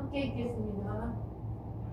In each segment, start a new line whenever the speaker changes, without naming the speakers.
함께 읽겠습니다.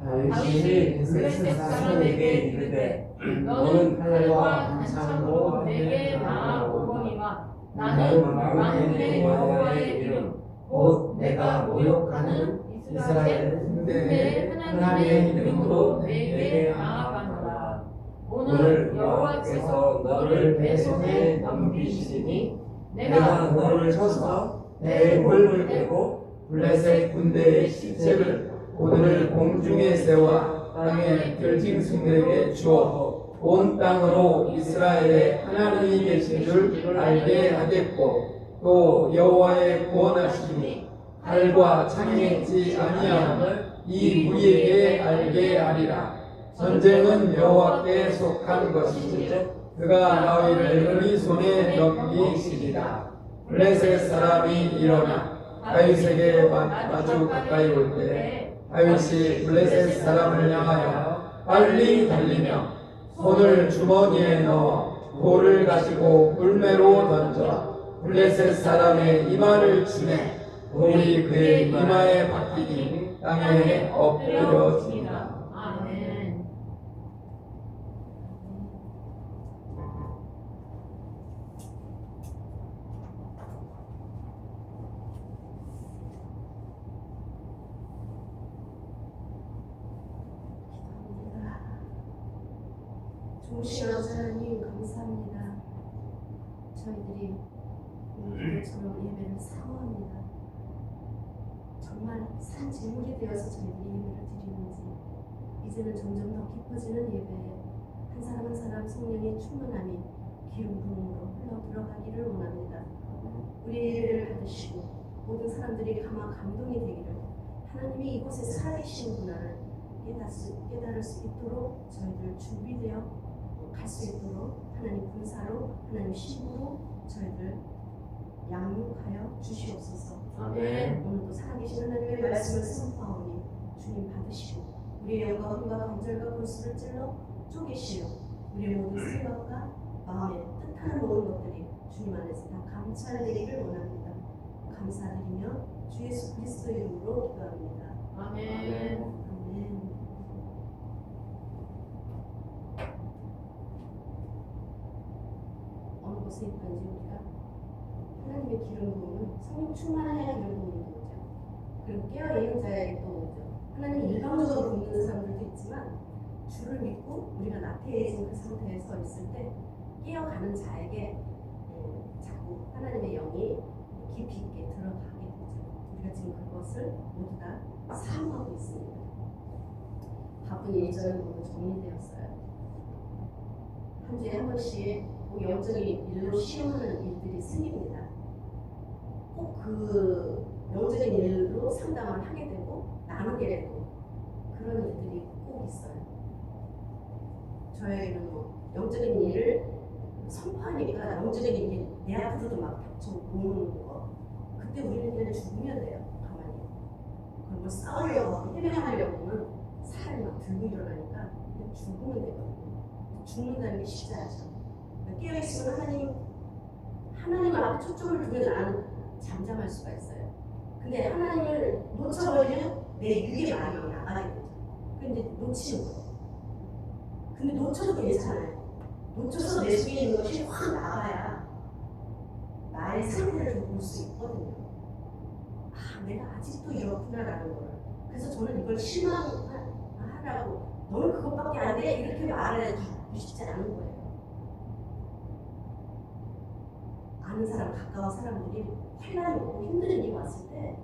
다윗이 블레셋 사람에게 이르되 너는 칼과 단창으로 내게 나아오거니와 나는 만군의 여호와의 이름 곧 내가 모욕하는 이스라엘 군대의 하나님의 이름으로 내게 나아가노라. 오늘 여호와께서 너를 내 손에 넘기시리니 내가 너를 쳐서 내 골을 베고 블레셋 군대의 시체를 오늘 공중에 세워 땅의 들짐승들에게 주어 온 땅으로 이스라엘의 하나님이 계신 줄 알게 하겠고 또 여호와의 구원하심이 칼과 창에 있지 아니함을 이 무리에게 알게 하리라. 전쟁은 여호와께 속한 것이지 그가 너희를 우리 손에 넘기시리라. 블레셋 사람이 일어나 다윗에게 마주 가까이 올 때 다윗이 블레셋 사람을 향하여 빨리 달리며 손을 주머니에 넣어 돌을 가지고 물매로 던져 블레셋 사람의 이마를 치매 돌이 그의 이마에 박히니 땅에 엎드려지니라.
아멘.
좋으신 아버지 하나님 감사합니다. 저희들이 오늘처럼 예배를 사모합니다. 정말 산 제물이 되어서 저희들이 예배를 드리는지 이제는 점점 더 깊어지는 예배에 한 사람 한 사람 성령의 충만함이 기름 부음으로 흘러 들어가기를 원합니다. 우리의 예배를 받으시고 모든 사람들이 감동이 되기를 하나님이 이곳에 살아계시는구나를 깨달을 수 있도록 저희들 준비되어 갈 수 있도록 하나님 군사로 하나님 신부로 저희들 양육하여 주시옵소서.
아멘.
오늘도 살아계신 하나님의 말씀을 선포하오니 주님 받으시고 우리의 영광과 간절과 골수를 찔러 쪼개시오. 우리의 모든 생각과 마음에 뜻하는 모든 것들이 주님 안에서 다 감찰되기를 원합니다. 감사드리며 주 예수 그리스도 이름으로 기도합니다.
아멘.
아멘. 어느 곳에 있든지 우리가 하나님의 기름 부음은 성령 충만해야 기름 부음이 오죠. 그리고 깨어있는 자에게 또 오죠. 하나님 일방적으로 믿는 사람들도 있지만 주를 믿고 우리가 나태해진 그 상태에 서 있을 때 깨어가는 자에게 자꾸 하나님의 영이 깊이 있게 들어가게 되죠. 우리가 지금 그것을 모두 다 사모하고 있습니다. 바쁜 일정이 모두 정리되었어요. 한 주에 한 번씩 영적인 일로 시험하는 일들이 생깁니다. 꼭 그 영적인 일로 상담을 하게 되고 나누게 되고 그런 일들이 꼭 있어요. 저에게는 뭐 영적인 일을 선포하니까 영적인 일이 내 앞으로도 막 닥쳐오는 거 그때 우리는 그냥 죽으면 돼요. 가만히. 그럼 뭐 싸우려고 해명하려고 하면 살이 막 들고 일어나니까 그냥 죽으면 되거든요. 죽는다는 게 쉽지 않죠. 깨어있으면 하나님 앞에 초점을 두면 나는 잠잠할 수가 있어요. 근데 하나님을 놓쳐버리면 내 육의 마음이 나가게 되죠. 근데 놓치는 거예요. 근데 놓쳐도 괜찮아요. 놓쳐서 내 속에 있는 것이 확 나가야 나의 상태를 좀 볼 수 있거든요. 아, 내가 아직도 이렇구나라는 걸. 그래서 저는 이걸 실망하라고 너는 그것밖에 안 돼? 이렇게 말을 하고 싶지 않은 거예요. 아는 사람, 가까운 사람들이 환난이 오고 힘든 일이 왔을 때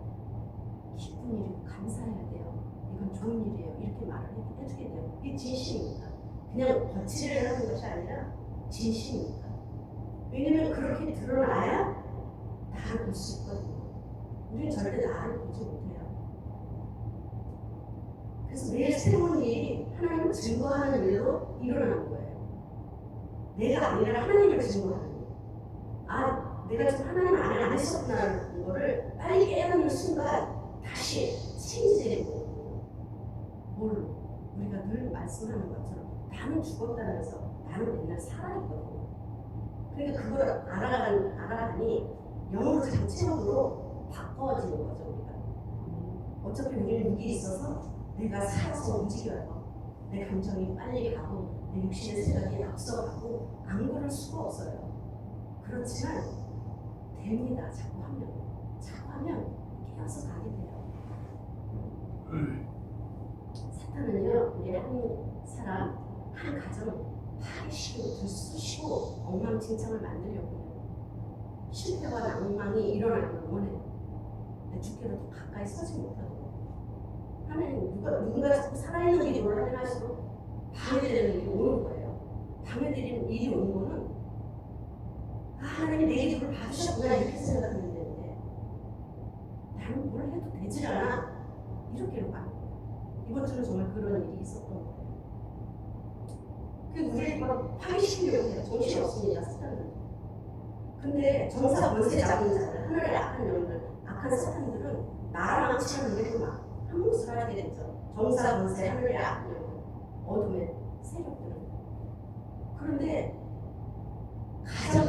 기쁜 일이고 감사해야 돼요. 이건 좋은 일이에요. 이렇게 말을 해주게 돼요. 이게 진심입니다. 그냥 거치를 하는 것이 아니라 진심입니다. 왜냐면 그렇게 드러나야 나를 볼 수 있거든요. 우리는 절대 나를 보지 못해요. 그래서 매일 새로운 일이 하나님을 증거하는 일로 일어나는 거예요. 내가 아니라 하나님을 증거하는 일. 아, 내가 지금 하나님 안에 안 했었구나라는 거를 빨리 깨닫는 순간 다시 체인지되는 거예요. 뭘로? 우리가 늘 말씀하는 것처럼 나는 죽었다면서 나는 맨날 살아있거든요. 그러니까 그걸 알아가니 영으로 전체적으로 바꿔지는 거죠, 우리가. 어차피 우리는 육이 있어서 내가 살아서 움직여요. 내 감정이 빨리 가고 내 육신의 생각이 앞서가고 안 그럴 수가 없어요. 그렇지만 됩니다. 자꾸 하면 깨어서 가게 돼요. 사탄은요, 우리 한 사람, 한 가정 파괴시키고 들쑤시고 엉망진창을 만들려고 해요. 실패와 낭망이 일어나기를 원해요. 근데 주께로 더 가까이 서지 못하도록 하나님 누군가 자꾸 살아있는 일이 올라가는 할수록 방해되는 일이 오는 거예요. 방해되는 일이 오는 거는 하나님이 내 기도를 봐주셨구나 이렇게 생각하면 되는데 나는 뭘 해도 되질 않아 이렇게로 가는 거예요. 이번 주는 정말 그런 일이 있었던 거예요. 우리를 막 파괴시키려고 해요. 정신없습니다. 사탄은. 근데 정사 권세 잡은 자들, 하늘의 악한 영들, 악한 사탄들은 나랑 치는 우리도 막 한 몫을 하게 되죠. 정사 권세, 하늘의 악한 영들, 어둠의 세력들은. 그런데 가장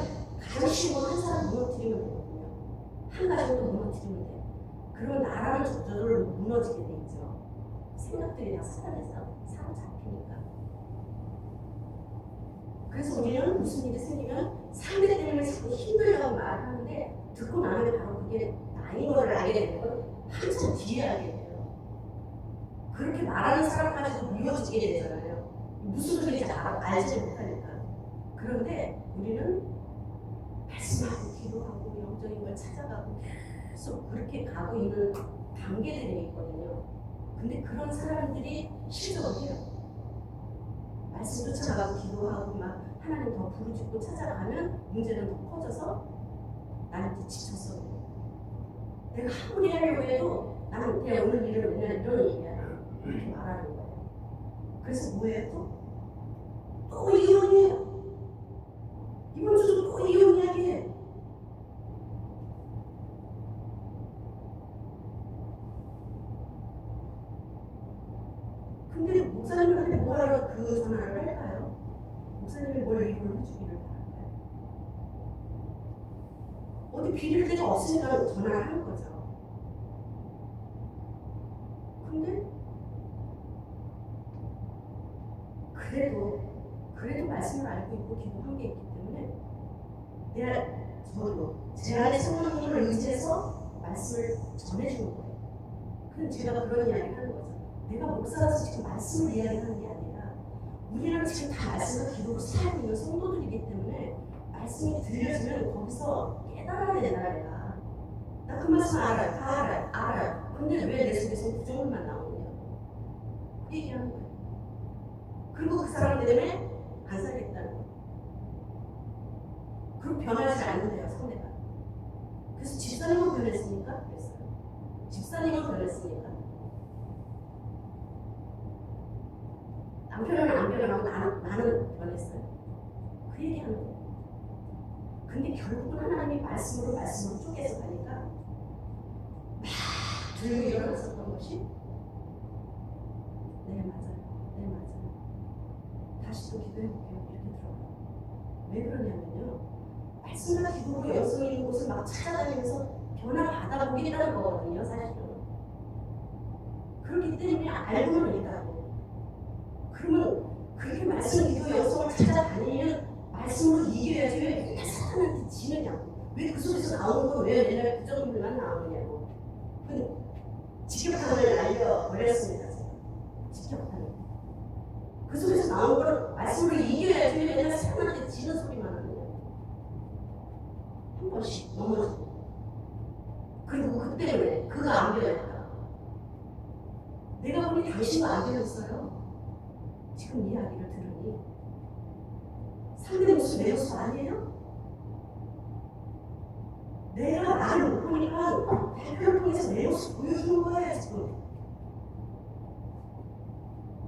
쉬운 한 사람 무너뜨리면 되거든요. 한 가정도 무너뜨리면 돼요. 그런 나라는 저절로 무너지게 돼 있죠. 생각들이 다 사단에서 사로잡히니까. 그래서 우리는 무슨 일이 생기면 상대 때문에 자꾸 힘들다고 말을 하는데 듣고 나면 바로 그게 나인 거를 알게 되는 건 한참 뒤에 알게 돼요. 그렇게 말하는 사람까지도 미워지게 되잖아요. 무슨 소리인지 알지 못하니까. 그런데 우리는 말씀하고 기도하고 영적인 걸 찾아가고 계속 그렇게 가고 있는 단계들이 있거든요. 근데 그런 사람들이 실족해요. 말씀 쫓아가고 기도하고 막 하나님 더 부르짖고 찾아가면 문제는 더 커져서 나는 이제 지쳤어. 내가 아무리 하려고 해도 나는 그냥 오늘 일을 맨날 이런 얘기야. 이렇게 말하는 거예요. 그래서 뭐예요? 또 이혼이에요. 이번 주도 또 이혼 이야기해. 근데 목사님한테 뭐하러 그 전화를 할까요? 목사님이 뭘 이혼을 해주기를 바랄까요? 어디 빌릴 데가 없으니까 전화를 하는 거죠. 근데 그래도 말씀을 알고 있고 기도한 게 있기 때문에 제 안에 성령님을 의지해서 말씀을 전해주는 거예요. 그럼 제가 그런 이야기를 하는 거죠. 내가 목사라서 지금 말씀을 이야기하는 게 아니라 우리는 지금 다 말씀과 기도로 살고 있는 성도들이기 때문에 말씀이 들려주면 거기서 깨달아야 된다 내가. 나 그 말씀 알아요. 다 알아요. 근데 왜 내 속에서 부정만 나오냐. 그 얘기하는 거예요. 그리고 그 사람 때문에 안 살겠다는 거예요. 그리고 변하지 않는데요 상대가. 그래서 집사님은 변했습니까? 그랬어요. 집사님은 변했습니까? 남편은 안 변하고 나는 변했어요. 그 얘기하는 거예요. 근데 결국은 하나님이 말씀으로 쪼개서 가니까 막 조용히 일어났었던 것이 네 맞아요. 다시 또 기도해볼게요. 이렇게 들어가요. 왜 그러냐면요. 말씀과 기도로 영성 있는 곳을 막 찾아다니면서 변화 받아보겠다는 거거든요. 사실은. 그렇기 때문에 알고는 있다고. 그러면 그렇게 말씀, 기도, 영성을 찾아다니면 말씀으로 이겨야지 왜 맨날 사탄한테 지느냐고. 왜 그 속에서 나오는 거 왜 맨날 부정물만 나오느냐고. 그 직격탄을 날려버렸습니다. 직격탄을. 그 속에서 나온 걸 말씀으로 이겨야지 왜 맨날 사탄한테 지는 소리만 하느냐고. 한 번씩 넘어지고. 그리고 그 때문에 그가 안 변했다. 내가 보니 당신도 안 변했어요. 지금 이야기를 들으니 상대 모습 내 모습 아니에요? 내가 나를 못 보니까 대표를 통해서 내 모습 보여주는 거예요 지금.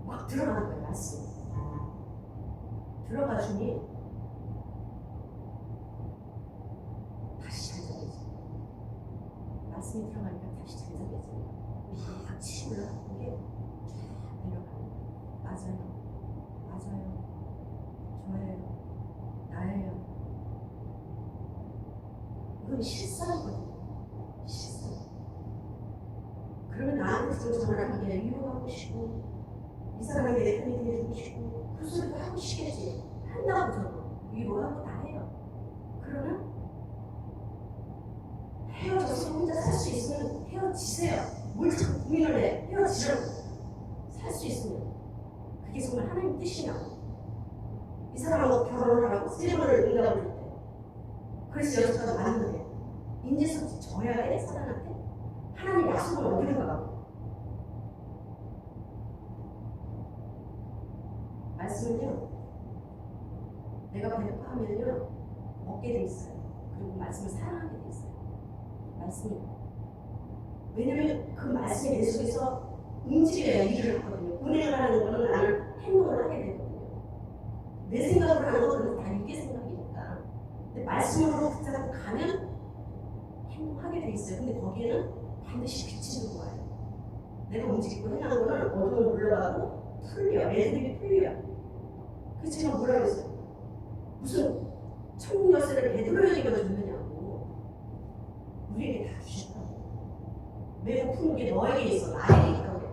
막 들어가는 거예요 말씀. 들어가 주니 다시 잘 잡혀져. 말씀이 들어가니까 다시 잘 잡혀져. 막 치올라 이게 쫙 내려가는 거예요. 맞아요. 저예요. 나예요. 이건 실상이거든요. 실상. 그러면 나한테 가정 전환하게 위로하고 싶고 이 사람이 내 편이 되고 싶고 그 소리도 하고 싶겠지. 한다고 저도 위로하고 다 해요. 그러나 헤어져서 혼자 살 수 있으면 헤어지세요. 뭘 자꾸 고민을 해. 헤어지라고. 살 수 있으면 그게 정말 하나님 뜻이냐고. 이 사람하고 결혼을 하라고 세 번을 응답을 했대. 그래서 여자가 맞는데 인지서 져야 돼 사람한테. 하나님 약속을 어기는가. 말씀은요 내가 배고파하면요 먹게 돼 있어요. 그리고 말씀을 사랑하게 돼 있어요. 말씀이. 왜냐면 그 말씀이 내 속에서 움직여야 일을 하거든요. 운행을 하는 거는 나는 행동을 하게 되거든요. 내 생각을 하는 거는 다 육의 생각이니까. 근데 말씀으로 붙잡고 가면 행동하게 돼 있어요. 근데 거기에는 반드시 빛이 들어와요. 내가 움직이고 행하는 거는 어둠을 물러가고 풀려. 내 생각이 풀려. 그래서 제가 뭐라고 했어요? 무슨 천국 열쇠를 베드로에게 주느냐고. 우리에게 다 주셨다고. 배고픈 게 너에게 있어. 나에게 있다고 그래.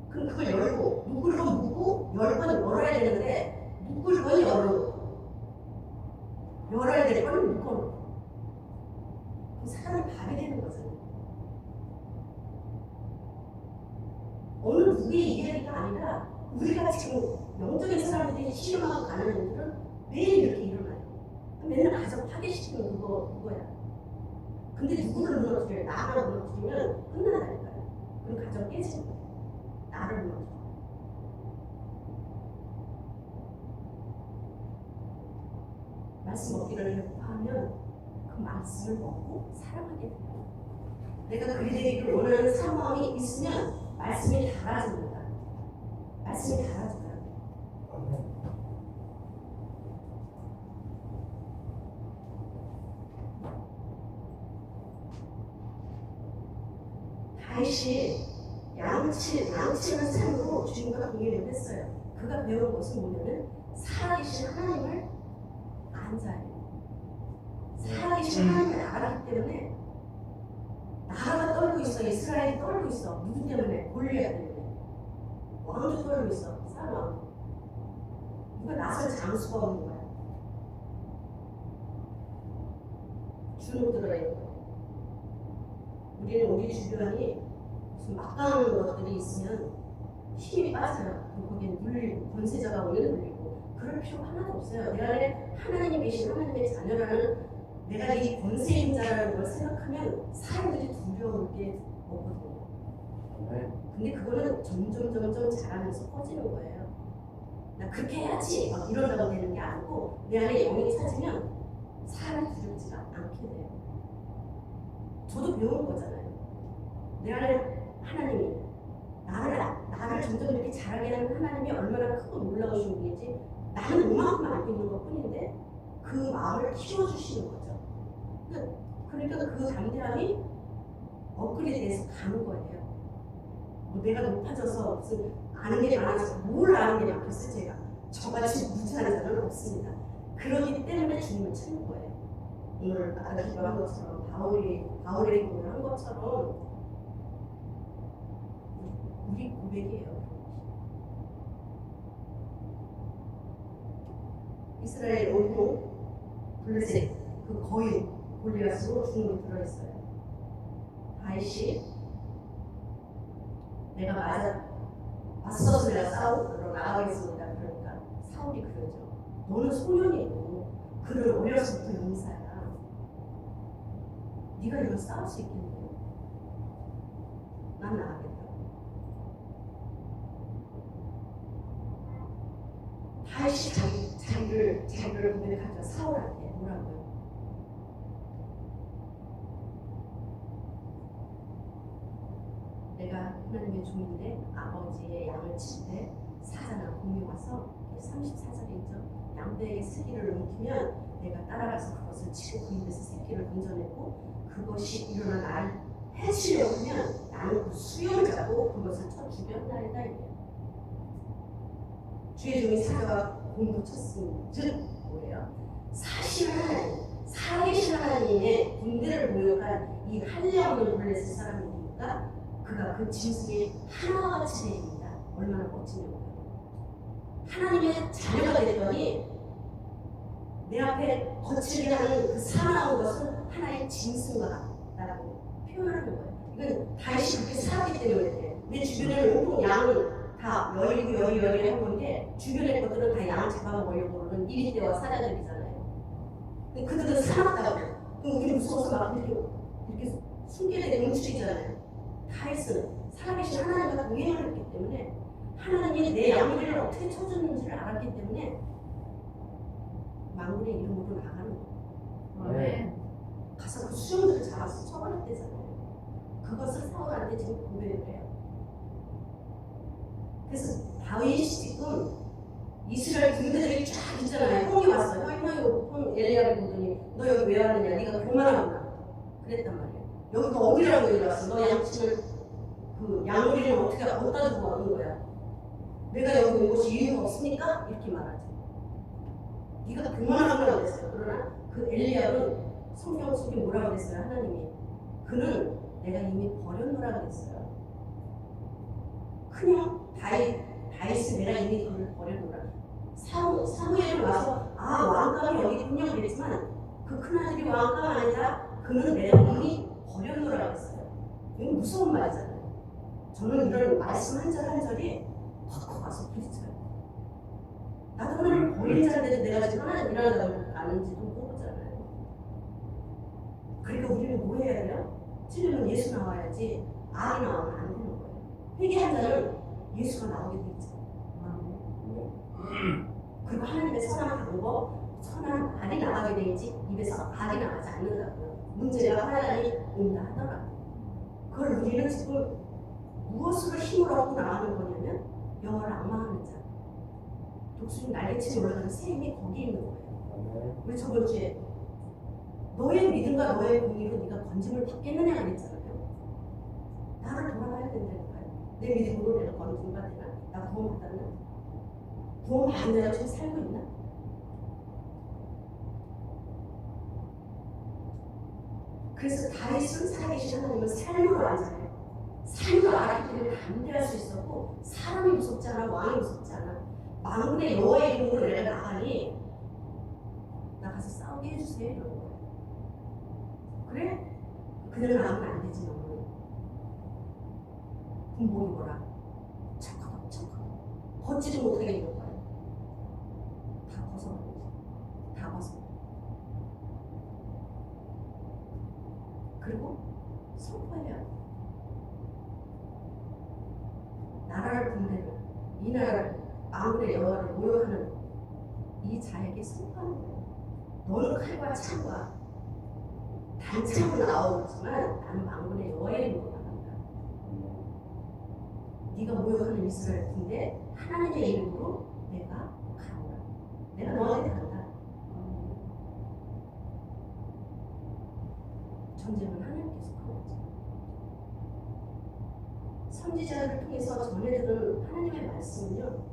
그럼 그걸 열고 누굴 건 묻고 10번 열어야 되는데 누굴 건 열어야 될 건 묶어놓고 그럼 사람이 밥이 되는 거죠. 어느 누구의 이야기가 아니라 우리가 지금 영적인 사람들이 실험하고 가는 애들은 매일 이렇게 일어나요. 맨날 가정 파괴시키는 그거야. 근데 누구를 무너뜨려요? 나를 무너뜨리면 끝난다니까요. 그럼 가정 깨지는 거예요. 나를 무너뜨려. 말씀 먹기를 배고파하면 그 말씀을 먹고 사랑하게 돼요. 내가 그리 되기를 원하는 상황이 있으면 말씀이 달아집니다. 말씀이 달아져요. 다윗이 양치는 삶으로 주님과 동행을 했어요. 그가 배운 것은 뭐냐면 살아계신 하나님을 안 자요. 살아계신 하나님을 알았기 때문에 나라가 떨고 있어. 이스라엘이 떨고 있어. 누구 때문에? 골리앗 때문에. 왕도 떨고 있어. 사람. 누가 나설 장수가 없는 거야. 주눅 들어 있는 거야. 우리는 우리 주변이 무슨 막강한 것들이 있으면 힘이 빠져요. 거기에 물리고 권세자가 오면 물리고 그럴 필요가 하나도 없어요. 내 안에 하나님이 계신 하나님의 자녀라는 내가 이 권세인 자라는 걸 생각하면 사람들이 두려울 게 없거든요. 근데 그거는 점점 자라면서 커지는 거예요. 나 그렇게 해야지 막 이러다가 되는 게 아니고 내 안에 영이 찾으면 사람이 두렵지가 않게 돼요. 저도 배운 거잖아요. 내 안에 하나님이 나를 점점 이렇게 자라게 하는 하나님이 얼마나 크고 놀라우신 분이지 나는 이만큼 알고 있는 것 뿐인데 그 마음을 키워주시는 거죠. 그러니까 그 담대함이 업그레이드돼서 가는 거예요. 뭐 내가 높아져서 무슨 아는 게 많아서 뭘 아는 게 많겠어요. 제가 저같이 무지한 자는 없습니다. 그러기 때문에 주님을 찾는 거예요. 오늘 아까 기도한 것처럼 바울의 기도를 한 것처럼 우리 고백이에요. 이스라엘 온통 블레셋 그 거인 골리앗으로 주님이 들어있어요. 다윗이 내가 맞서서 내가 싸우러 나가겠습니다. 그러니까 사울이 그러죠. 너는 소년이고 그를 어려서부터 용사야. 네가 이걸 싸울 수 있겠니? 난 나가겠다. 다윗이 자기를 고백하죠. 사울한테 뭐라고요? 내가 하나님의 종인데 아버지의 양을 칠 때 사자나 곰이 와서 34절에 있죠. 양떼에게 새끼를 움키면 내가 따라가서 그것을 치고 그 입에서 새끼를 건져내고 그것이 일어나 나를 해치려고 하면 나는 그 수염을 잡고 그것을 쳐 죽였나이다. 주의 종이 사자가 곰도 쳤으니 즉 뭐예요? 사실은 하나님, 살아계신 하나님의 군대를 모욕한 이 할례 없는 블레셋 사람이니까 그 그가 그 짐승의 하나와 같이 되입니다. 얼마나 멋지냐고요. 하나님의 자녀가 됐더니 내 앞에 거칠게 하는 그 사나운 것은 하나의 짐승과 같다라고 표현하는 거예요. 이건 다시 그렇게 살았기 때문에 그래. 내 주변에는 온통 양은 다 여의고 여의 한 건데 주변의 것들은 다 양 잡아먹으려고 그러는 1인대와 사자들이잖아요. 근데 그들은 살았다고. 그럼 우리 무서워서 막 이렇게 숨겨내는 움츠리잖아요. 다윗은 살아계신 하나님과 동행을 했기 때문에 하나님이 내 양무리를 어떻게 쳐주는지를 알았기 때문에 망군의 이름으로 나가는 거예요.
네.
가서 그 수령들을 잡아서 처벌했대잖아요. 그것을 사울한테 지금 고백을 해요. 그래서 다윗이 지금 이스라엘 군대들이 쫙 있잖아요. 형이 왔어요. 형 엘리야를 보더니 너 여기 왜 왔느냐? 네가 교만하구나. 그랬단 말이에요. 여기 어디라고 여기 왔어? 너 양치는 그 양무리는 어떻게 어디다 두고 왔는 거야? 내가 여기 온 곳이 이유가 없으니까? 이렇게 말하죠. 네가 교만하구나 그랬어요. 그러나 그 엘리야는 성경 속에 뭐라고 그랬어요? 하나님이 그는 내가 이미 버렸노라 그랬어요. 그냥 다윗은 내가 이미 그를 버렸노라. 사무엘이 와서 왕감이 여기 있군요 그랬지만 그 큰아들이 왕감 아니라 그는 내가 이미 버렸노라 그랬어요. 이건 무서운 말이잖아요. 저는 이런 말씀 한 절 한 절이 퍽퍽 와서 부딪혀요. 나도 하나님 버린 자인데도 내가 지금 하나님 일하는다고 아는지도 모르잖아요. 그러니까 우리는 뭐 해야 돼요? 찔리면 예수 나와야지 악이 나오면 안 되는 거예요. 회개한 자는 예수가 나오게 돼 있죠. 그리고 하나님의 선한 방법, 선한 말이 나가게 되지 입에서 악이 나가지 않는다고요. 문제가 하나님이 온다 하더라고요. 그걸 우리는 지금 무엇으로 힘을 얻고 나가는 거냐면 여호와를 악망하는 자. 독수리 날개치에 올라가는 샘이 거기 있는 거예요. 우리 저번 주에 너의 믿음과 너의 공의로 네가 건짐을 받겠느냐 그랬잖아요. 나를 돌아봐야 된다니까요. 내 믿음으로 내가 건짐을 받으나? 나 구원 받았나? 구원 받은 자가 지금 살고 있나? 그래서 다윗은 살아계신 하나님을 삶으로 알잖아요. 삶으로 알았기 때문에 담대할 수 있었고 사람이 무섭지 않아 왕이 무섭지 않아. 만군의 여호와의 이름으로 내가 나가니 나가서 싸우게 해주세요 이러는 거예요. 그래? 그냥 나가면 안 되지 너는. 군복이 뭐라? 척하고 걷지도 못하게 있는 거예요. 다 벗어버리지. 다 벗어. 그리고 선포해요. 나라를 분배를 이 나라를 만군의 여호와를 모욕하는 이 자에게 선포하는 거예요. 너는 칼과 창과 단창으로 나오지만 나는 만군의 여호와의 이름으로 나간다. 네가 모욕하는 이스라엘 군대 하나님의 이름으로 내가 간다. 내가 너한테 간다. 전쟁은 하나님께서 하겠죠. 선지자를 통해서 전해들은 하나님의 말씀은요.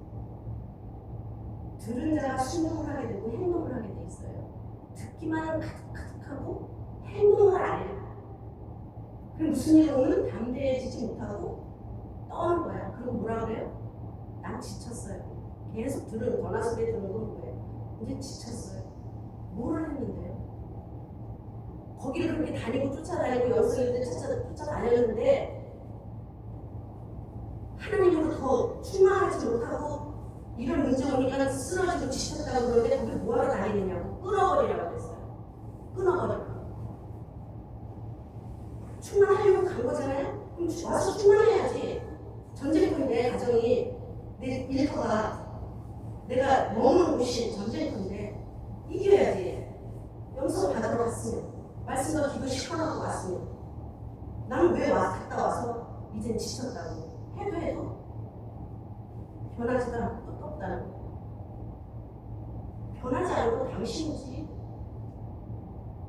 들은 자가 순종을 하게 되고 행동을 하게 돼 있어요. 듣기만은 가득하고 행동을 안 해요. 그럼 무슨 일이 오면 담대해지지 못하고 떠는 거야. 그리고 뭐라 그래요? 난 지쳤어요. 계속 들은 전화 소리 듣는 건 뭐예요? 이제 지쳤어요. 뭐를 했는데요? 거기를 그렇게 다니고 쫓아다니고 영성인들 쫓아다녔는데 하나님으로 더 충만하지 못하고 이런 문제 오니까 쓰러지고 지쳤다고 그러는데 거기 뭐하러 다니느냐고 끊어버리라고 그랬어요. 끊어버리라고. 충만하려고 간 거잖아요? 그럼 와서 충만해야지. 전쟁터인 내 가정이 내 일터가 내가 머무는 곳이 전쟁터인데 이겨야지. 영성 받으러 갔으면 말씀과 기도 시켜놓고 왔으면 나는 왜 갔다 와서 이젠 지쳤다고 해도 변하지도 않고 끝도 없다는 거예요. 변하지 않고 당신이지.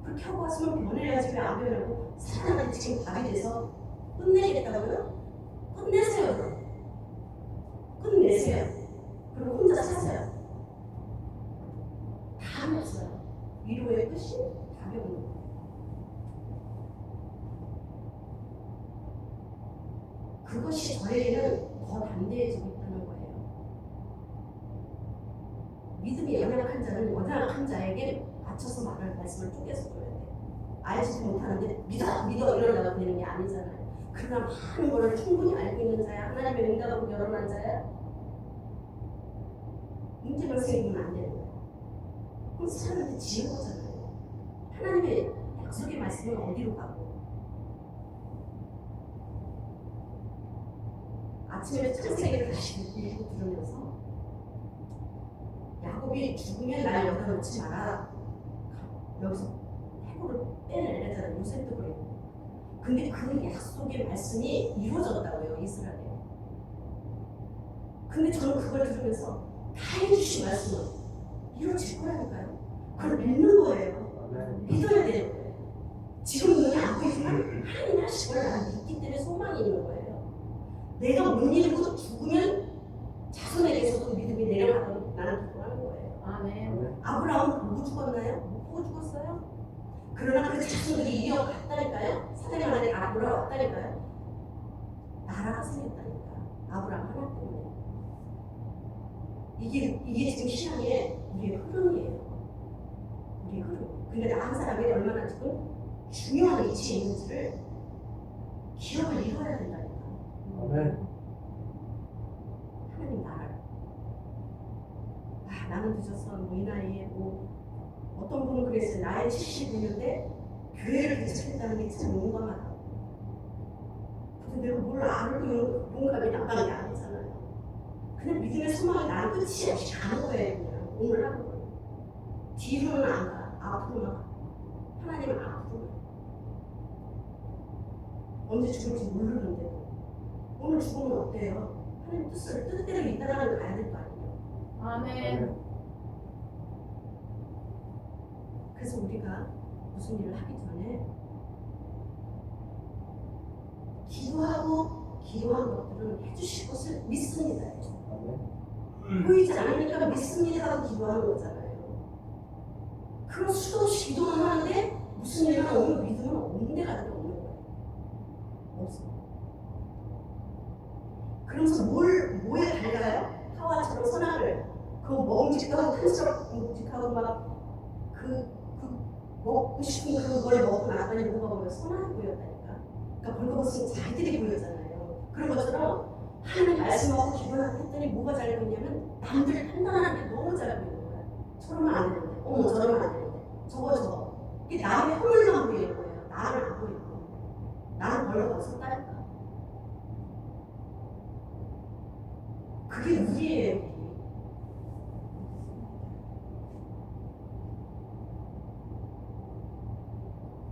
그렇게 하고 왔으면 변해야지 왜 안 변하고 사람한테 지금 밥이 돼서 끝내겠다고요? 끝내세요. 그럼. 끝내세요. 그리고 혼자 사세요. 답이 없어요. 위로의 끝이 답이 없는 거예요. 그것이 저에게는 더 담대해지고 있다는 거예요. 믿음이 연약한 자는 연약한 자에게 맞춰서 말씀을 쪼개서 줘야 돼. 알지도 못하는데 믿어 이러려고 되는 게 아니잖아요. 그러나 많은 것을 충분히 알고 있는 자야, 하나님의 응답으로 결혼한 자야, 문제가 생기면 안 되는 거야. 그럼 사람한테 지은 거잖아요. 하나님의 약속의 말씀은 어디로 가고? 아침에 창세기를 다시 읽고 들으면서 야곱이 죽으면 날 여기다 놓지 마라. 여기서 태고를 빼내려잖아요. 요셉도 그랬고. 근데 그 약속의 말씀이 이루어졌다고요, 이스라엘에. 근데 저는 그걸 들으면서 다 해주신 말씀은 이루어질 거라니까요. 그걸 믿는 거예요. 믿어야 되는 거예요. 지금 눈이 안 보이지만 하나님 하실 걸 나는 믿기 때문에 소망이 있는 거예요. 내가 못 이루고 죽으면 자손에게서도 믿음이 내려가도록 나는 기도하는 거예요.
아멘.
아브라함은 보고 죽었나요? 못 보고 죽었어요? 그러나 그 자손들이 이어갔다니까요. 사대만 안에 다 돌아왔다니까요. 나라가 생겼다니까. 아브라함 하나 때문에. 이게 지금 신앙의 우리의 흐름이에요. 우리의 흐름. 근데 나 한 사람이 얼마나 지금 중요한 위치에 있는지를 기억을 이뤄야 된다니까.
아멘.
하나님 나라를. 나는 늦었어. 이 나이에 어떤 분은 그랬어요. 나이 70 됐는데 교회를 개척했다는 게 참 용감하다. 근데 내가 뭘 알고 용감이 나가는 게 아니잖아요. 그냥 믿음의 소망이 나는 끝이 없이 가는 거예요. 그냥 오늘 하는 거예요. 뒤로는 안 가. 앞으로만 가. 하나님은 앞으로만. 언제 죽을지 모르는데 오늘 죽으면 어때요? 하나님 뜻대로 이따라가면 가야 될 거 아니에요.
아멘.
그래서 우리가 무슨 일을 하기 전에 기도한 것들은 해주실 것을 믿습니다. 보이지 않으니까 믿습니다 하고 기도하는 거잖아요. 그럼 수도 없이 기도는 하는데 무슨 일이 오면 믿음은 없는 데가 없는 거예요. 없어. 그러면서 뭐에 달가요? 하와처럼 선악을 그거 먹음직하고 탄수적묵직하고 막 먹고 싶은 그걸 먹고 나더니 뭐가 보면 선악이 보였다니까. 그러니까 벌거벗은 자기들이 보였잖아요. 그런 것처럼 하나님 말씀하고 기도를 했더니 뭐가 잘 보이냐면 남들 판단하는 게 너무 잘 보이는 거야. 저러면 안 되는데, 저러면 안 되는데, 저거. 이게 남의 허물만 보이는 거예요. 나를 안 보이는 거예요. 나는 벌거벗었다니까. 그게 우리예요.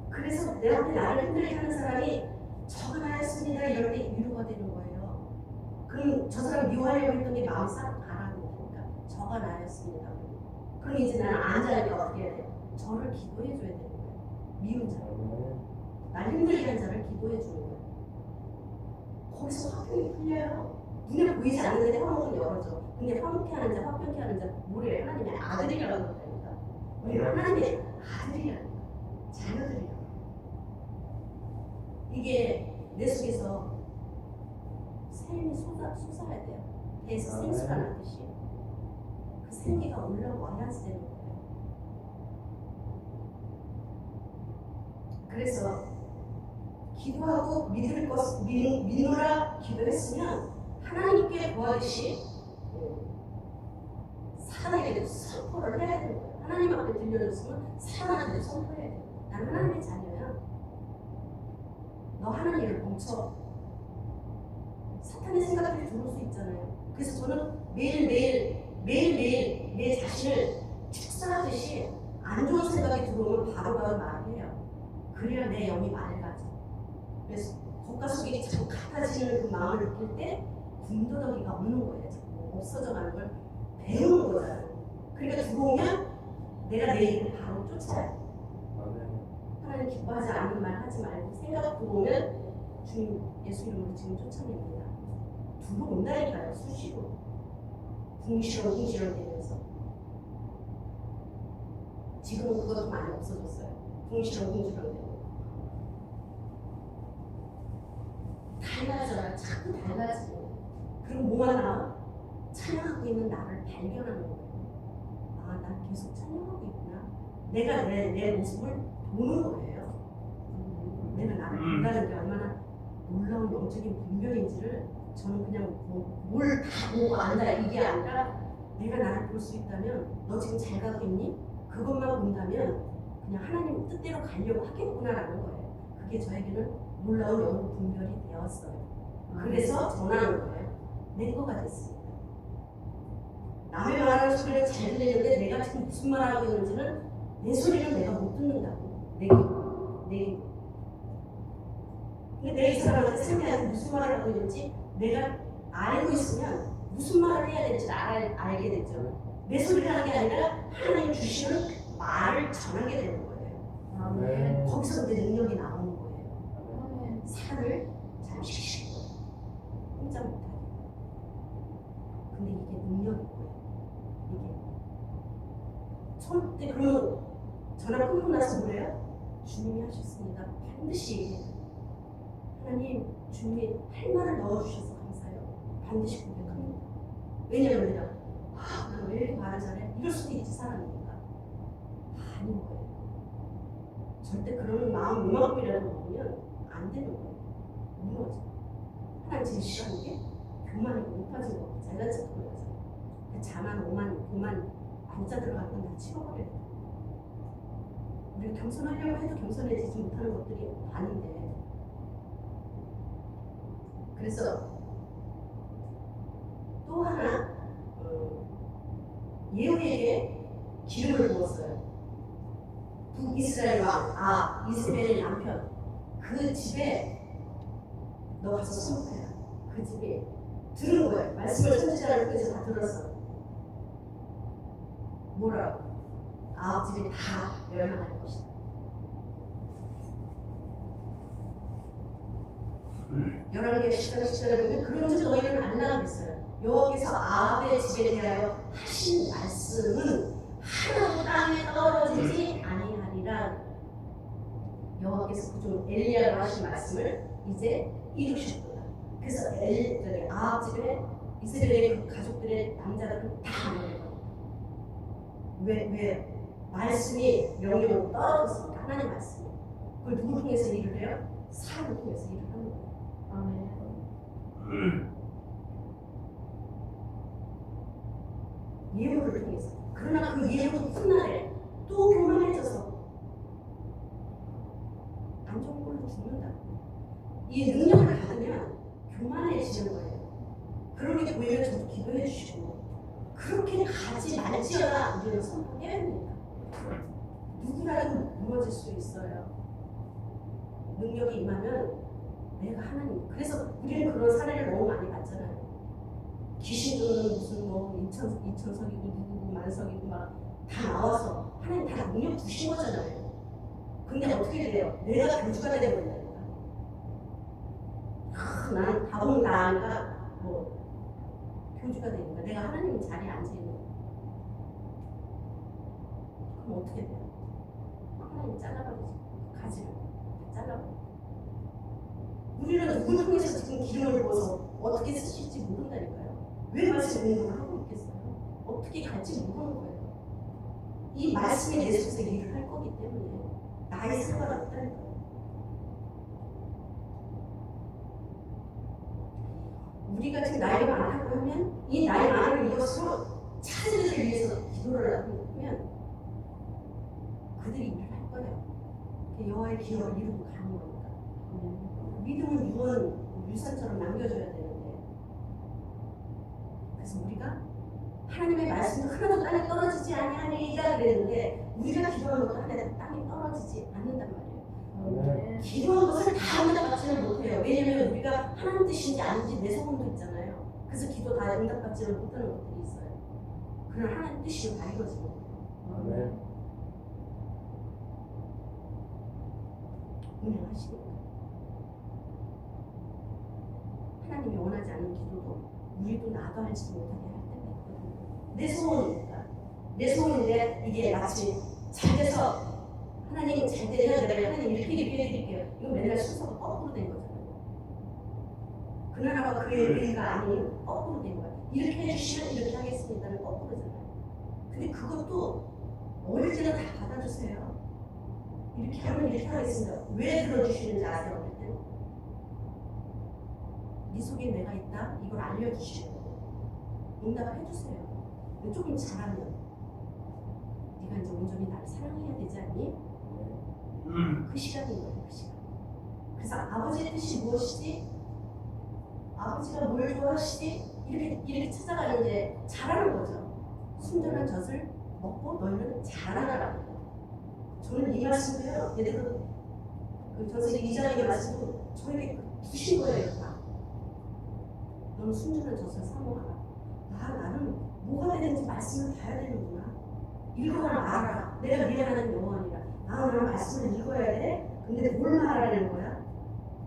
그래서 내 앞에 나를 흔들게 하는 사람이 저가 나였습니다 이럴 때 위로가 되는 거예요. 그럼 저 사람 미워하려고 했던 게 마음이 싹 가라앉으니까 저가 나였습니다. 그럼 이제 나는 앉아니까 어떻게 해야 돼? 저를 기도해 줘야 되는 거예요. 미운 자를. 날 힘들게 한 자를 기도해 주는 거예요. 거기서 화평이 풀려요. 눈에 보이지 않는데 화목은 열어져. 근데 화목해 하는 자, 화평케 하는 자 뭐래요? 하나님의 아들이라고 한다니까. 우리는 하나님의 아들이라는 거야. 자녀들이라고. 이게 내 속에서 샘이 솟아야 돼요. 배에서 생수가 나듯이 그 생기가 올라와야지 되는 거예요. 그래서 기도하고 믿노라 기도했으면 하나님께 구하듯이 사람에게 선포를 해야 되는 거예요. 하나님 앞에 들려줬으면 사람한테 선포해야 돼요. 나는 하나님의 자녀야. 너 하는 일을 멈춰. 사탄의 생각들이 들어올 수 있잖아요. 그래서 저는 매일매일 내 자신을 축사하듯이 안 좋은 생각이 들어오면 바로바로 말해요. 그래야 내 영이 맑아져. 그래서 겉과 속이 자꾸 같아지는 그 마음을 느낄 때 군더더기가 없는 거예요. 자꾸 없어져 가는 걸 배우는 거잖아요. 그러니까 들어오면 내가 내 일을 바로 쫓아요. 하나님 기뻐하지 않는 말 하지 말고 생각 들어오면 주님 예수 이름으로 지금 쫓아냅니다. 들어온다니까요. 수시로 궁시렁 되면서 지금은 그것도 많이 없어졌어요. 궁시렁 되고 다 달라져요. 자꾸 달라지고. 그럼 뭐가 나와? 찬양하고 있는 나를 발견하는 거예요. 아, 난 계속 찬양하고 있구나. 내가 내 모습을 보는 거예요. 내가 나를 본다는 게 얼마나 놀라운 영적인 분별인지를 저는 그냥 뭘 다 보고 안다 이게 아니라 내가 나를 볼 수 있다면 너 지금 잘 가고 있니? 그것만 본다면 그냥 하나님 뜻대로 가려고 하겠구나라는 거예요. 그게 저에게는 놀라운 영적 분별이 되었어요. 그래서 전하는 거예요. 내 거가 됐습니다. 남의 말하는 소리를 잘 들리는데 내가 지금 무슨 말을 하고 있는지는 내 소리를 내가 못 듣는다고. 내 귀. 근데 내가 이 사람한테 상대한테 무슨 말을 하고 있는지 내가 알고 있으면 무슨 말을 해야 될지 알게 되죠. 내 소리를 하는 게 아니라 하나님 주시는 말을 전하게 되는 거예요.
아멘.
거기서 내 능력이 나오는 거예요.
아멘.
사람을 잠시 쉬고 혼자 못하게. 근데 이게 능력인 거예요. 이게 절대 그러면 전화 끊고 나서 뭐래요? 주님이 하셨습니다. 반드시 하나님 주님이 할 말을 넣어주셔서 감사해요. 반드시 고백합니다. 왜냐면 내가 나 왜 이렇게 말을 잘해? 이럴 수도 있지 사람이니까. 아닌 거예요. 절대 그런 마음 요만큼이라도 먹으면 안 되는 거예요. 무너져. 하나님 제일 싫어하는 게 교만이고 높아진 거, 잘난 척하는 거잖아요. 그 자만, 오만, 교만 앉아 들어가는 건 다 치워버려야 돼. 우리가 겸손하려고 해도 겸손해지지 못하는 것들이 많은데 그래서 또 하나 예후에게 기름을 부었어요. 북이스라엘 왕 이스라엘의 남편 그 집에 너 가서 선포해라. 그 집에 들은 거예요. 말씀을 선지자를 통해서 다 들었어. 뭐라고? 아합 집이 다 멸망할 것이다. 11개 10장에 보면 그런즉 너희는 알라 그랬어요. 여호와께서 아합의 집에 대하여 하신 말씀은 하나도 땅에 떨어지지 아니하리라. 여호와께서 그중 엘리야가 하신 말씀을 이제 이루셨구나. 그래서 아합 집에 이스라엘의 그 가족들의 남자들은 다 죽어요. 왜? 말씀이 명령으로 떨어졌습니다. 하나님 말씀이. 그걸 누구 통해서 일을 해요? 사람을 통해서 일을 하는 거예요.
아멘.
예후를 통해서. 그러나 그 예후 훗날에 또 교만해져서 안 좋은 걸로 죽는다. 이 능력을 받으면 교만해지는 거예요. 그렇게 보이면 저도 기도해 주시고 그렇게 가지 말지어라 우리는 선포해야 합니다. 누구라도 무너질 수 있어요. 능력이 임하면 내가 하나님. 그래서 우리는 그런 사례를 너무 많이 봤잖아요. 귀신 쫓는 무슨 이천석이고 누구고 만석이고 막 다 나와서 하나님 다 능력 주신 거잖아요. 근데 어떻게 돼요? 내가 교주가 되어버린다니까. 나는 다봉 나니까 교주가 되니까 내가 하나님 자리에 앉아있는 거야. 그럼 어떻게 돼요? 하나님 잘라버리지. 가지를 잘라버려. 우리는 누굴 통해서 지금 기름을 부어서 어떻게 쓰실지 모른다니까요. 왜 말씀 공부를 하고 있겠어요? 어떻게 갈지 모르는 거예요. 이 말씀이 내 속에서 일을 할 거기 때문에 나의 상관없다는 거예요. 우리가 지금 나이가 많다고 하면 이 나이 많은 이것으로 차질을 위해서 기도를 하면 그들이 일을 할 거예요. 여호와의 기업을 이루고 가는 겁니다. 믿음은 유산처럼 남겨줘야 되는데 그래서 우리가 하나님의 말씀도 하나도 땅에 떨어지지 아니하리라 그랬는데 우리가 기도한 것도 하나도 땅에 떨어지지 않는단 말이에요. 기도한 것을 다 응답받지는 못해요. 왜냐하면 우리가 하나님 뜻인지 아닌지 내 소원도 있잖아요. 그래서 기도 다 응답받지는 못하는 것들이 있어요. 그러나 하나님 뜻이 다 이루어지는 거예요. 운행하시니까 하나님이 원하지 않는 기도도 우리도 나도 할지 못하게 할 때가 있거든요. 내 소원이니까. 내 소원인데 이게 마치 잘 돼서 하나님 잘 되면 내가 하나님 이렇게 해드릴게요. 이거 맨날 순서가 거꾸로 된 거잖아요. 그 나라가 그의 의가 아닌 거꾸로 된 거야. 이렇게 해주시면 이렇게 하겠습니다는 거꾸로잖아요. 근데 그것도 어릴 때는 다 받아주세요. 이렇게 하면 이렇게 하겠습니다. 왜 들어주시는지 아세요? 어릴 때는? 네 속에 내가 있다? 이걸 알려주시는 거예요. 응답을 해주세요. 조금 잘하면 네가 이제 온전히 나를 사랑해야 되지 않니? 그 시간인 거예요. 그 시간. 그래서 아버지의 뜻이 무엇이지? 아버지가 뭘 좋아하시지? 이렇게 찾아가는 게 잘하는 거죠. 순전한 젖을 먹고 너희는 자라나라고. 저는 이 말씀도요. 얘들은 그 전세기 2장의 말씀도 저에게 주신 거예요. 다. 너는 순전한 젖을 사모하라. 아, 나는 뭐가 되는지 말씀을 봐야 되는구나. 읽어라 알아. 내가 네 하나님 여호와니라. 아, 나는 말씀을 읽어야 돼? 근데 뭘 말하는 거야?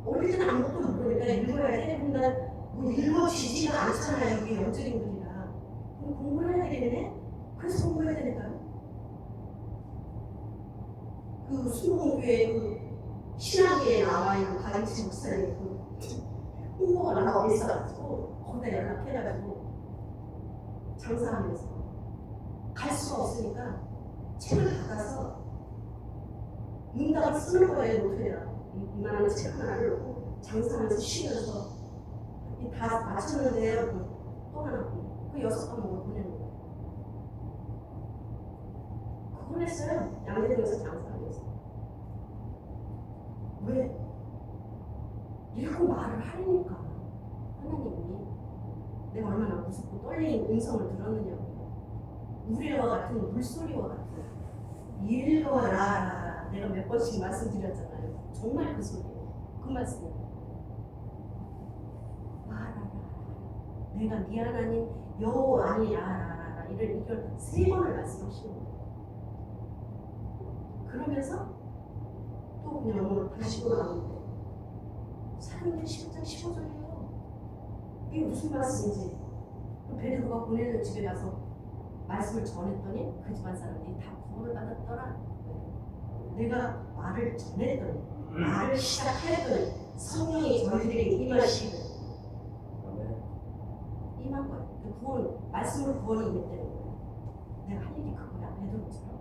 어릴 때는 아무것도 모르니까 읽어야 돼? 그럼 난 뭐 읽어지지가 않잖아요. 이게 영적인 글이라. 그럼 공부를 해야 되겠네? 그래서 공부해야 되니까요. 그 순복음교회 그 신학계에 나와 있는 가인치 목사님 그 홍보가 나와 있어가지고 거기다 연락해가지고 장사하면서 갈 수가 없으니까 책을 받아서 응답을 쓰는 거예요. 노트에다 이만한 책 하나를 놓고 장사하면서 쉬면서 다 맞췄는데요. 또 하나 그 6과목을 보내는 거예요. 그걸 했어요. 양재동에서 장사하면서. 왜? 읽고 말을 하려니까 하나님이 내가 얼마나 무섭고 떨리는 음성을 들었느냐고요. 우리와 같은 물소리와 같은 읽어라. 내가 몇 번씩 말씀드렸잖아요. 정말 그 소리예요. 그 말씀이에요. 말하라. 내가 네 하나님 여호와니라. 이걸 3번을 말씀하시는 거예요. 그러면서 또 그냥 오늘 다시 돌아가는데 사람들이 10장 15절이에요. 이게 무슨 말씀인지. 베드로가 보내는 집에 가서 말씀을 전했더니 그 집안 사람들이 다 구원을 받았더라. 내가 말을 전했더니 말을 시작했더니 성령이 저희들에게 임하시고 임한 거야. 구원, 말씀으로 구원이 임했다는 거야. 내가 할 일이 그거야. 베드로처럼.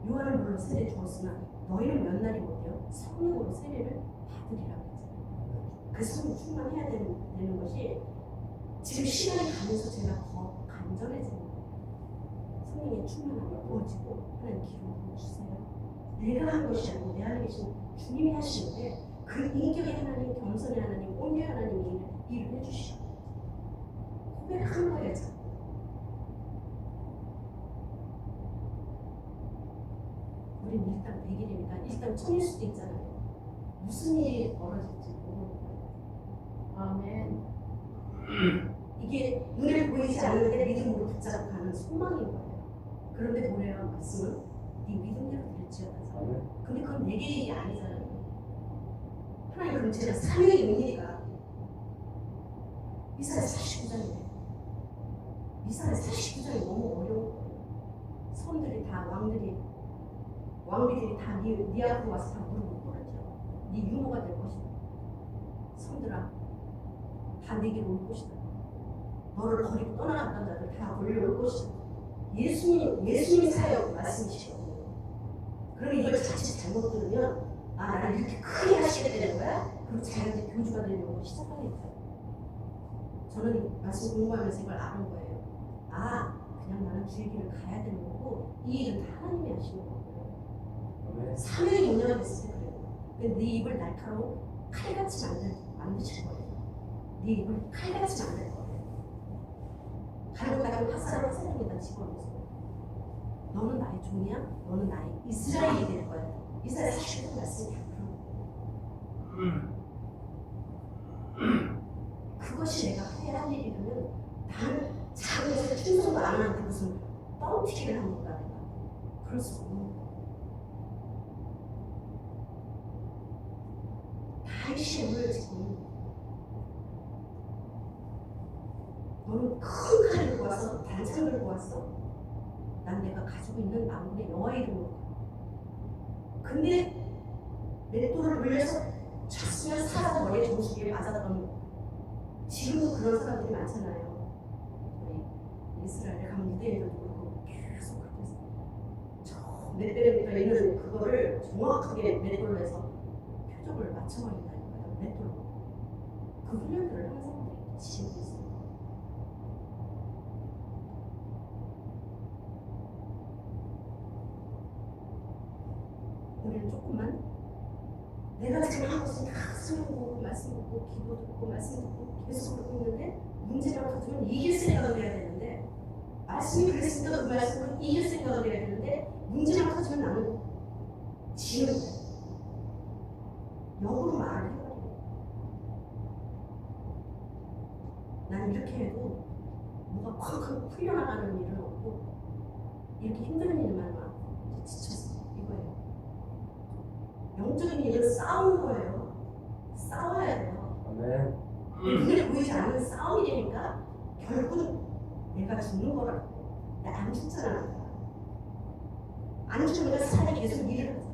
요한을 물론 세례 주었으나 너희는 몇 날이 못해요? 성령으로 세례를 받으리라고 했잖아요. 그 성령 충만해야 되는 것이 지금 시간이 가면서 제가 더 간절해지는 거예요. 성령의 충만함이 부어지고 하나님 기름 주세요. 내가 한 것이 아니고 내 안에 계신 주님이 하시는데 그 인격의 하나님, 겸손의 하나님, 온유의 하나님이 일을 해주시오. 고백한 거예요. 우리는 일단 100일이니까 일단 1000일 수도 있잖아요. 무슨 일이 벌어질지 모르는 거예요.
아멘.
이게 눈에 보이지 않는데 믿음으로 붙잡고 가는 소망인 거예요. 그런데 뭐래요? 말씀은 네 믿음대로 될지어다. 근데 그건 내게 일이 아니잖아요. 하나님 그럼 제가 사명입니까? 이사야 49장이에요. 이사야 49장이 너무 어려운 거예요. 선들이 다 왕비들이 다 네 앞으로 와서 다 무릎을 꿇었죠. 네 유모가 될 것이다. 선들아, 다 내게 올 것이다. 너를 버리고 떠나갔던 자들 다 몰려올 것이다. 예수님이 사역 말씀이시거든요. 그러면 이걸 자칫 잘못 들으면 아, 나를 이렇게 크게 하시게 되는 거야? 그리고 자기가 이제 교주가 되려고 시작하겠어요. 저는 이 말씀 공부하면서 이걸 아는 거예요. 아, 그냥 나는 주의 길을 가야 되는 거고 이 일은 다 하나님이 하시는 거고요. 사명이 운영이 됐을 때 그래요. 근데 네 입을 날카로운 칼같이 만드실 거예요. 네 입을 칼같이 만들 거예요. 가려다가 화살을 세웁니다. 집어넣어서. 너는 나의 종이야? 너는 나의 이스라엘이 될 거야. 이스라엘 40년 말씀이 다 그런 거예요. 그것이 내가 해야 할 일이라면 나는 작은 것에 충성도 안 하는데 무슨 뻥튀기를 합니까? 그럴 수 없는 거예요. 다윗이 지금 너는 큰 칼을 들고 와서 단창을 들고 왔어? 난 내가 가지고 있는 만군의 여호와 이름으로. 근데 맷돌을 물려서 쳤어. 치면 살아서 머리에 정수기에 맞았던 지금도 그런 사람들이 많잖아요. 저희 이스라엘에 가면 유대인들도 그렇고 계속 그렇게 해서 몇 배가 있는 그거를 정확하게 맷돌로 해서 표적을 맞춰버린다니까요. 맷돌로. 그 훈련들을 하는 사람들이 지금 있어요. 우리는 조금만 내가 지금 하는 것은 다 성경 보고 말씀 듣고 기도 듣고 말씀 듣고 계속 듣고 있는데 문제가 터지면 이길 생각을 해야 되는데 말씀이 그랬으니까 그 말씀을 이길 생각을 해야 되는데 문제가 터지면 나는 지금 역으로 말을 해버려요. 난 이렇게 해도 뭐가 콱콱 풀려나가는 일은 없고 이렇게 힘든 일만 많고 지쳤어. 이거예요. 영적인 일은 싸우는 거예요. 싸워야 돼요.
아멘.
눈에 보이지 않는 싸움이니까 결국은 내가 죽는 거라고. 나 안 죽잖아. 안 죽으니까 사람이 계속 일을 하잖아.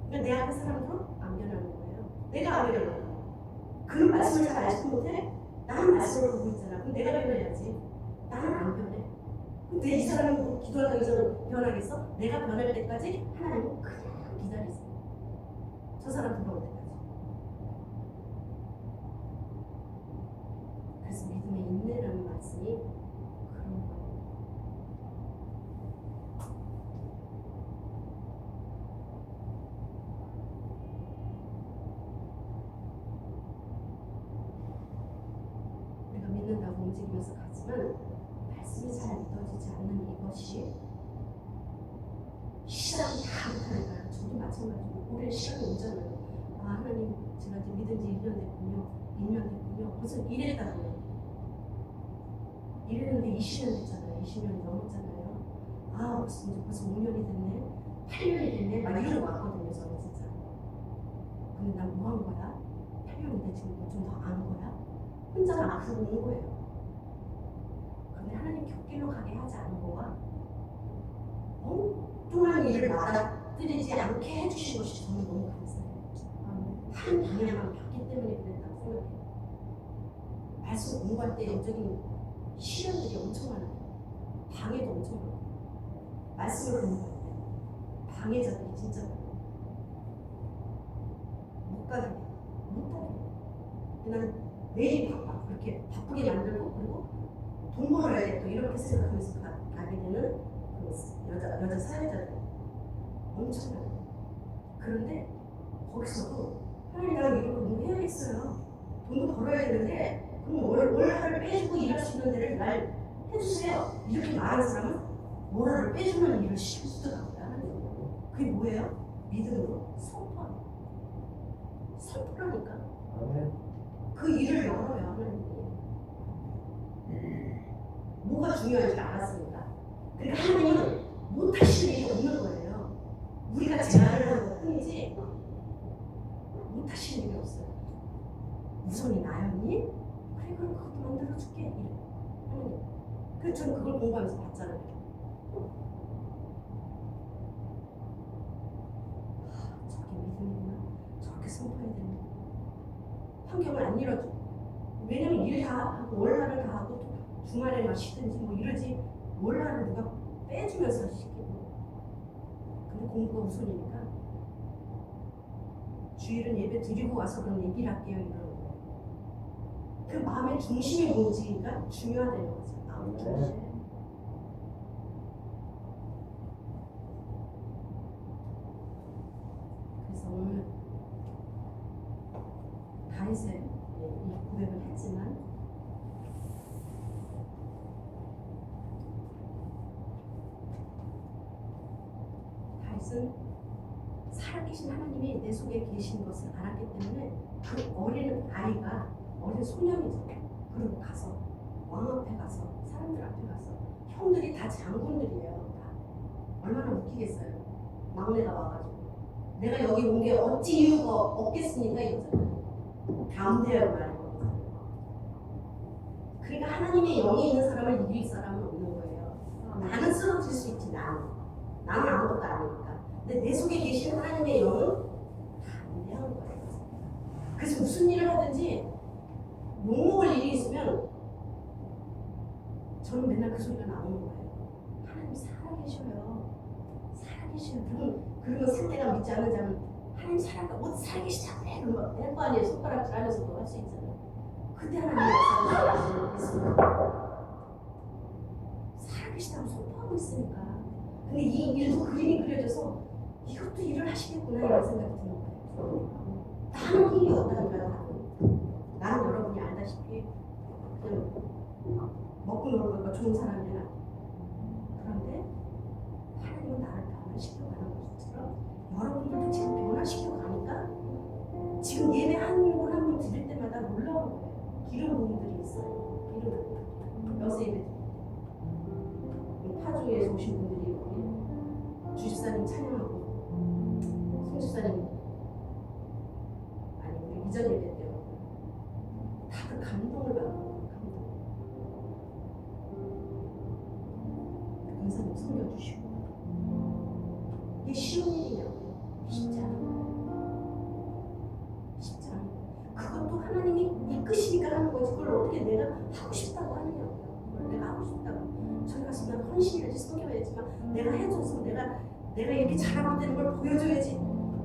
그러니까 내 앞에 사람도 안 변하는 거예요. 내가 안 변하는 거예요. 그런 말씀을 잘 알지 못해? 나는 말씀을 보고 있잖아. 그럼 내가 변해야지. 나는 안 변해. 근데 이 사람은 기도하기 전에 변하겠어? 내가 변할 때까지 하나님은 그냥 기다리세요. 저 사람 들어올 때까지. 그래서 믿음의 인내라는 말씀이 그런 거예요. 우리가 믿는다고 움직이면서 가지만 말씀이 잘 믿어지지 않는 이것이 시간이 다 못하니까요. 저도 마찬가지로 올해 시간이 오잖아요. 아 하나님 제가 이제 믿은 지 1년 됐군요. 2년 됐군요. 벌써 이랬다고요. 이랬는데 20년 됐잖아요. 20년이 넘었잖아요. 아 벌써 5년이 됐네. 8년이 됐네. 막 이러고 왔거든요. 저는 진짜. 근데 난 뭐 한 거야? 8년인데 지금 좀 더 안 거야? 혼자만 앞으로 온 거예요. 근데 하나님 곁길로 가게 하지 않은 거와 엉뚱한 일을 받아들이지 않게 해주신 것이 저는 너무 감사해요. 한 방향만 폈기 때문에 그랬다고 생각해요. 말씀 공부할 때 영적인 시련들이 엄청 많아요. 방해도 엄청 많아요. 말씀을 공부할 때 방해자들이 진짜 많아요. 못 가게 해요. 못 가게 해요. 나는 매일 바빠. 그렇게 바쁘게 만들고 그리고 돈 벌어야겠다 이렇게 생각하면서 가게 되는 그 여자 사회자들 엄청 많아요. 그런데 거기서도 하나님이랑 이런 거 공부해야겠어요. 돈도 벌어야 되는데 그럼 월화를 빼주고 일할 수 있는 데를 날 해주세요. 이렇게 말하는 사람은 월화를 빼주는 일을 시킬 수도 없다. 그게 뭐예요? 믿음으로 선포라니까.
아멘.
그 일을 열어요 하나님이. 뭐가 중요한지 알았습니다. 그러니까 하나님은 못하시는 일이 없는 거예요. 우리가 제안을 하는 것 뿐이지 못하시는 일이 없어요. 우선이 나였니? 그래 그럼 그것도 만들어줄게. 이래. 하나님. 그래서 저는 그걸 공부하면서 봤잖아요. 저게 믿음이구나. 저렇게 선포해야 되는 환경을 안 밀어줘. 왜냐면 일 다 하고 월화를 다 하고 주말에 막 쉬든지 뭐 이러지 월화를 누가 빼주면서 시키고. 근데 공부가 우선이니까 주일은 예배 드리고 와서 그럼 얘기를 할게요 이러는 거예요. 그 마음의 중심이 뭔지가 중요하다는 거죠. 마음의 중심. 그래서 오늘 다윗의 이 고백을 했지만 다윗은 살아계신 하나님이 내 속에 계신 것을 알았기 때문에 그 어린 아이가 어린 소년이죠. 그리고 가서 왕 앞에 가서 사람들 앞에 가서 형들이 다 장군들이에요. 다. 얼마나 웃기겠어요. 막내가 와가지고 내가 여기 온 게 어찌 이유가 없겠습니까? 이거잖아요. 담대하고 말하는 거잖아요. 그러니까 하나님의 영이 있는 사람을 이길 사람은 없는 거예요. 나는 쓰러질 수 있지 나는 아무것도 아니니까. 근데 내 속에 계신 하나님의 영은 반대하는 거예요. 그래서 무슨 일을 하든지 욕먹을 일이 있으면 저는 맨날 그 소리가 나오는 거예요. 하나님 살아계셔요. 살아계셔요. 그러면 상대가 믿지 않는 자는 하나님 살아가 어디 살아계시지 않네. 그런 거 아니에요. 손가락질 하면서도 할 수 있잖아요. 그때 하나님이 살아계시다고 선포하고 있으니까. 근데 이 일도 그림이 그려져서 이것도 일을 하시겠구나 이런 생각이 드는 거예요. 나는 힘이 없다니까요. 나는 여러분이 알다시피 그냥 먹고 놀고 좋은 사람이야. 그런데 하나님은 나를 변화시켜가는 것처럼 여러분들도 지금 변화시켜가니까 지금 예배 한 분 한 분 드릴 때마다 놀라운 거예요. 기름 부음들이 있어요. 기름 여세 예배 파주에서 오신 분들이 우리 주집사님 찬양하고 송집사님 아니 우리 이전 예배 때요. 다들 감동을 받고 인사님 섬겨주시고 이게 쉬운 일이냐고요? 쉽지 않은 거예요. 쉽지 않은 거예요. 그것도 하나님이 이끄시니까 하는 거지 그걸 어떻게 내가 하고 싶다고 하느냐고요. 그걸 내가 하고 싶다고 저희 가서 난 헌신해야지 섬겨야지만 내가 해줘서 내가 이렇게 잘하고 되는 걸 보여줘야지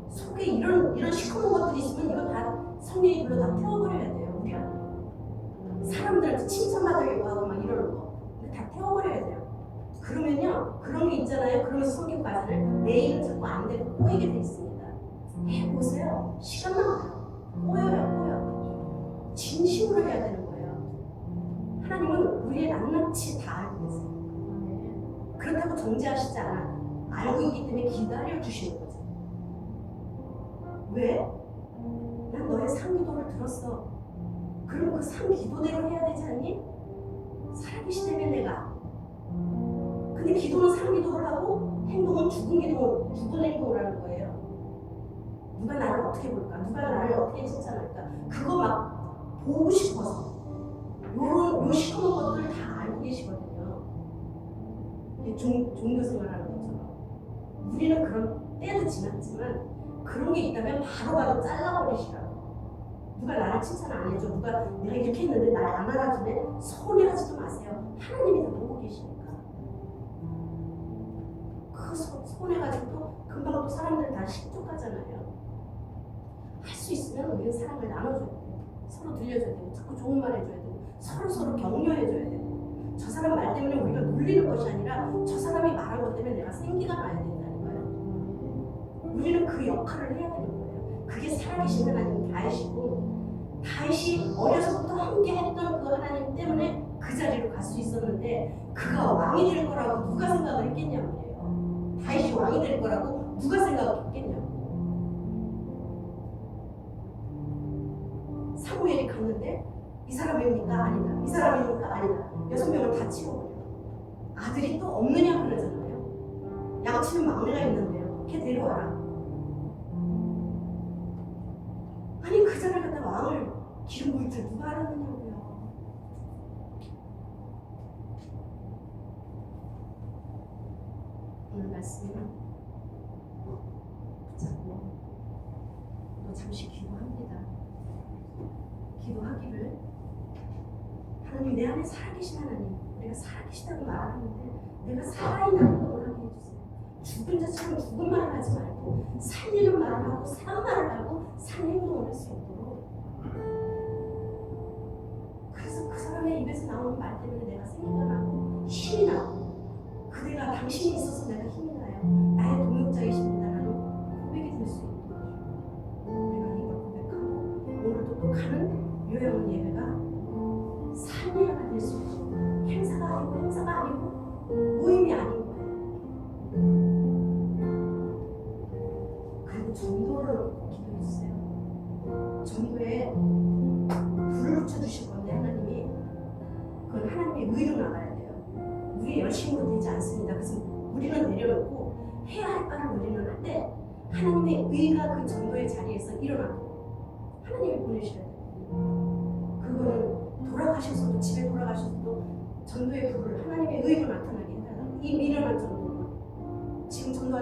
속에 이런 시커먼 것들이 있으면 이거 다 성령이 불러 다 태워버려야 돼요. 우리 안에 사람들한테 칭찬받으려고 하고 막 이러는 거 다 태워버려야 돼요. 그러면요 그런 게 있잖아요. 그러면서 성경 가사를 내 일은 자꾸 안 되고 꼬이게 돼 있습니다. 해보세요. 시간 나와요. 꼬여요. 진심으로 해야 되는 거예요. 하나님은 우리의 낱낱이 다 알고 계세요. 그렇다고 정죄하시지 않아. 알고 있기 때문에 기다려 주시는 거죠. 왜? 난 너의 상기도를 들었어. 그럼 그 상기도대로 해야 되지 않니? 살아계시다면 내가. 근데 기도는 상기도를 하고 행동은 죽은 행동을 하는 거예요. 누가 나를 어떻게 볼까? 누가 나를 어떻게 칭찬할까? 그거 막 보고 싶어서 요 시커먼 것들을 다 알고 계시거든요. 종교 생활하는 것처럼 우리는 그런 때도 지났지만 그런 게 있다면 바로 잘라버리시라고. 누가 나를 칭찬 안 해줘. 누가 내가 이렇게 했는데 날 안 알아주네. 서운해하지도 마세요. 하나님이 다 보고 계시니까. 그 서운해가지고 또 금방 또 사람들 다 실족하잖아요. 할 수 있으면 우리는 사랑을 나눠줘야 돼요. 서로 들려줘야 되고 자꾸 좋은 말 해줘야 되고 서로 격려해줘야 되고 저 사람 말 때문에 우리가 놀리는 것이 아니라 저 사람이 말한 것 때문에 내가 생기가 나야 된다는 거예요. 우리는 그 역할을 해야 되는 거예요. 그게 살아계신 하나님 다윗이 어려서부터 함께 했던 그 하나님 때문에 그 자리로 갈 수 있었는데 그가 왕이 될 거라고 누가 생각을 했겠냐고요. 다윗이 왕이 될 거라고 누가 생각했겠냐고. 사무엘이 갔는데 이 사람입니까? 아니다. 이 사람입니까? 아니다. 6명을 다 치워버려. 아들이 또 없느냐 그러잖아요. 양치는 막내가 있는데요. 걔 데려와라. 아니 그 자리를 갖다 왕을 기름 부을 줄 누가 알았느냐고요. 오늘 말씀은 붙잡고 또 잠시 기도합니다. 기도하기를 하나님 내 안에 살아계신 하나님 내가 살아계시다고 말하는데 내가 살아있는 행동을 하게 해주세요. 죽은 자처럼 죽은 말을 하지 말고 살리는 말을 하고 산 말을 하고 산 행동을 할 수 있도록. 그래서 그 사람의 입에서 나오는 말 때문에 내가 생기가 나고 힘이 나고 그대가 당신이 있어서 내가 힘이 나요. 나의 동역자이십니다라는 고백이 될 수 있도록 우리가 이걸 고백하고 오늘도 또 가는 요양원 예배가 삶의 예배가 될 수 있도록 행사가 아니고 모임이 아닌 거예요. 그리고 전도를 기도했어요. 전도에 불을 붙여주실 건데 하나님이 그건 하나님의 의로 나가야 돼요. 우리의 열심으로 되지 않습니다. 그래서 우리는 내려놓고 해야 할 바를 우리는 할 때 하나님의 의가 그 전도의 자리에서 일어나고 하나님이 보내셔야 돼요. 그거는 돌아가셔서도 집에 돌아가셔서도 전도의 불을 하나님의 의로 나타나게 해달라고. 이 미련한 전도는 지금 전도한다고